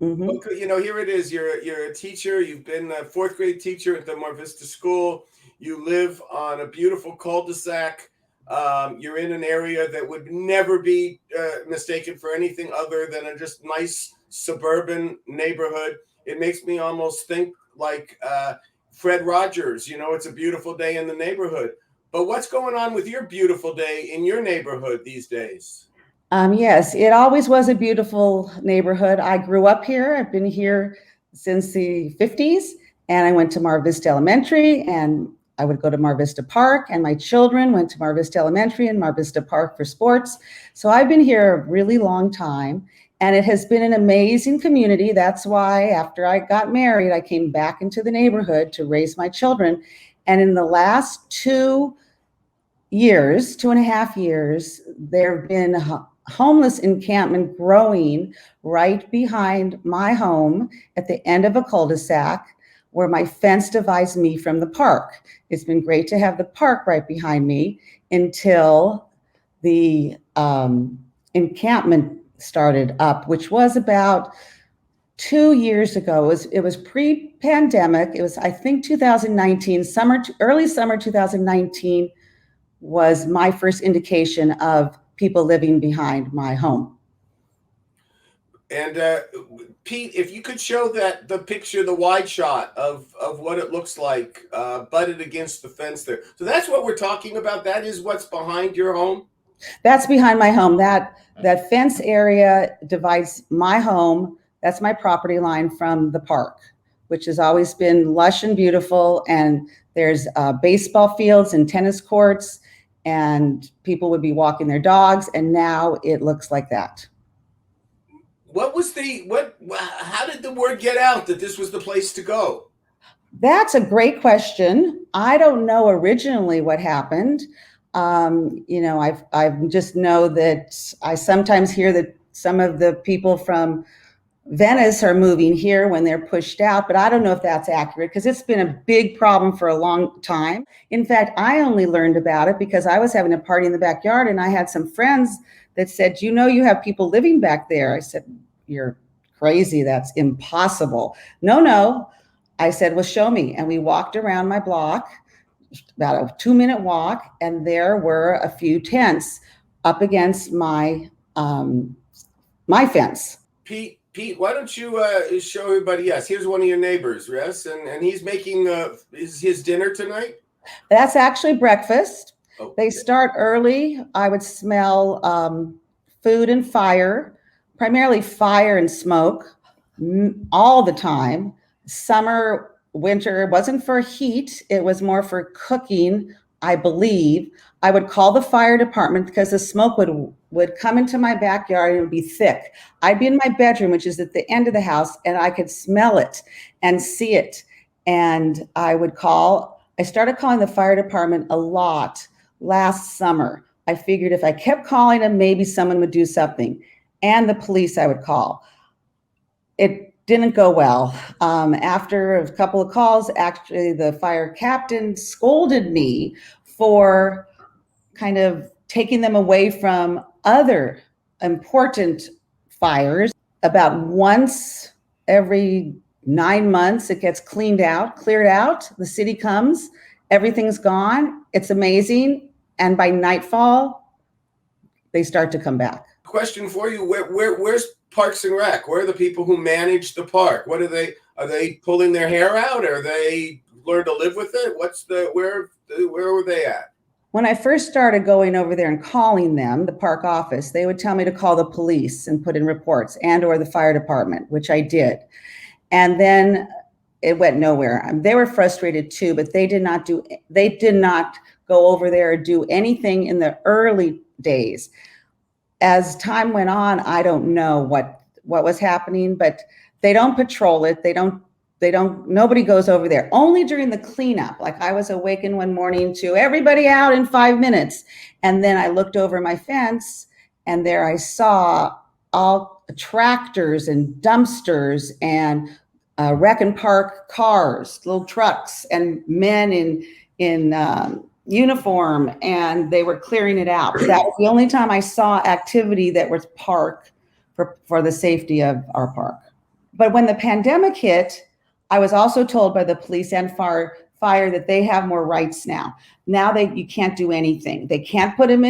Hmm. Well, here it is. You're a teacher. You've been a fourth grade teacher at the Mar Vista School. You live on a beautiful cul-de-sac. You're in an area that would never be mistaken for anything other than a just nice suburban neighborhood. It makes me almost think like Fred Rogers. It's a beautiful day in the neighborhood. But what's going on with your beautiful day in your neighborhood these days? Yes, it always was a beautiful neighborhood. I grew up here. I've been here since the 50s, and I went to Mar Vista Elementary, and I would go to Mar Vista Park, and my children went to Mar Vista Elementary and Mar Vista Park for sports. So I've been here a really long time, and it has been an amazing community. That's why after I got married, I came back into the neighborhood to raise my children. And in the last 2 years, 2.5 years, there have been homeless encampment growing right behind my home at the end of a cul-de-sac where my fence divides me from the park. It's been great to have the park right behind me until the encampment started up, which was about 2 years ago. It was pre-pandemic. It was, I think, 2019, early summer 2019 was my first indication of people living behind my home. And Pete, if you could show the picture, the wide shot of what it looks like butted against the fence there. So that's what we're talking about. That is what's behind your home. That's behind my home. That fence area divides my home. That's my property line from the park, which has always been lush and beautiful. And there's baseball fields and tennis courts, and people would be walking their dogs. And now it looks like that. How did the word get out that this was the place to go? That's a great question. I don't know originally what happened. I just know that I sometimes hear that some of the people from Venice are moving here when they're pushed out, but I don't know if that's accurate because it's been a big problem for a long time. In fact, I only learned about it because I was having a party in the backyard and I had some friends that said, you have people living back there. I said, you're crazy. That's impossible. No. I said, well, show me. And we walked around my block, about a 2-minute walk, and there were a few tents up against my fence. Pete, why don't you show everybody? Yes, here's one of your neighbors, yes, and he's making his dinner tonight. That's actually breakfast. Oh, they start early. I would smell food and fire, primarily fire and smoke, all the time. Summer, winter, it wasn't for heat. It was more for cooking, I believe. I would call the fire department because the smoke would come into my backyard and it would be thick. I'd be in my bedroom, which is at the end of the house, and I could smell it and see it. And I started calling the fire department a lot last summer. I figured if I kept calling them, maybe someone would do something. And the police I would call. It didn't go well. After a couple of calls, actually the fire captain scolded me for kind of taking them away from other important fires. About once every 9 months, it gets cleared out. The city comes, everything's gone. It's amazing. And by nightfall, they start to come back. Question for you: Where's Parks and Rec? Where are the people who manage the park? What are they? Are they pulling their hair out? Are they learn to live with it? Where were they at? When I first started going over there and calling them, the park office, they would tell me to call the police and put in reports or the fire department, which I did. And then it went nowhere. They were frustrated too, but they did not go over there or do anything in the early days. As time went on, I don't know what was happening, but they don't patrol it. Nobody goes over there. Only during the cleanup. Like I was awakened one morning to everybody out in 5 minutes. And then I looked over my fence and there I saw all tractors and dumpsters and wreck and park cars, little trucks, and men in uniform, and they were clearing it out. That was the only time I saw activity that was park for the safety of our park. But when the pandemic hit, I was also told by the police and fire that they have more rights now. Now you can't do anything. They can't put them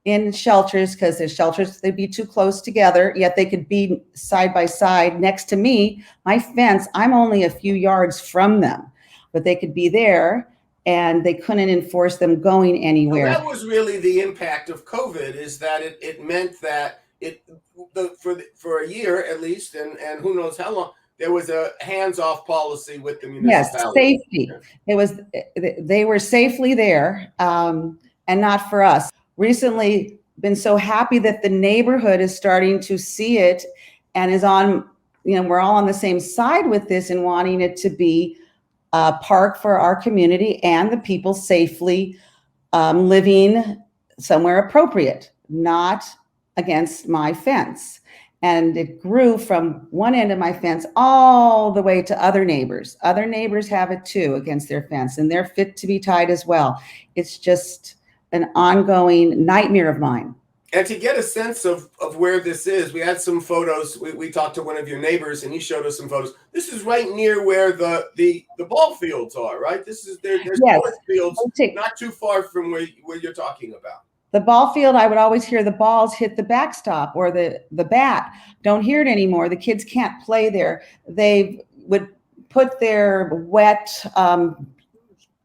in shelters because the shelters, they'd be too close together, yet they could be side by side next to me. My fence, I'm only a few yards from them, but they could be there and they couldn't enforce them going anywhere. So that was really the impact of COVID, is that it meant that for a year at least, and who knows how long, there was a hands-off policy with the municipality. Yes, safety. It was, they were safely there, and not for us. Recently, been so happy that the neighborhood is starting to see it and is on, we're all on the same side with this and wanting it to be a park for our community and the people safely living somewhere appropriate, not against my fence. And it grew from one end of my fence all the way to other neighbors. Other neighbors have it too against their fence, and they're fit to be tied as well. It's just an ongoing nightmare of mine. And to get a sense of where this is, we had some photos. We talked to one of your neighbors, and he showed us some photos. This is right near where the ball fields are, right? This is there's yes. sports fields not too far from where you're talking about. The ball field, I would always hear the balls hit the backstop or the bat. Don't hear it anymore. The kids can't play there. They would put their wet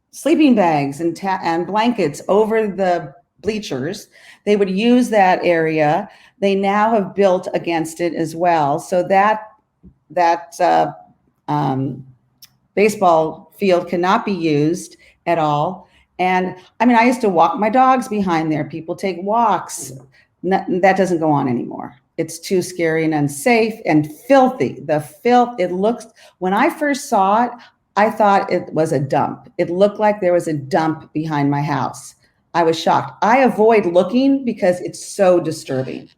sleeping bags and blankets over the bleachers. They would use that area. They now have built against it as well. So that baseball field cannot be used at all. And I mean, I used to walk my dogs behind there. People take walks. That doesn't go on anymore. It's too scary and unsafe and filthy. The filth, it looks, when I first saw it, I thought it was a dump. It looked like there was a dump behind my house. I was shocked. I avoid looking because it's so disturbing.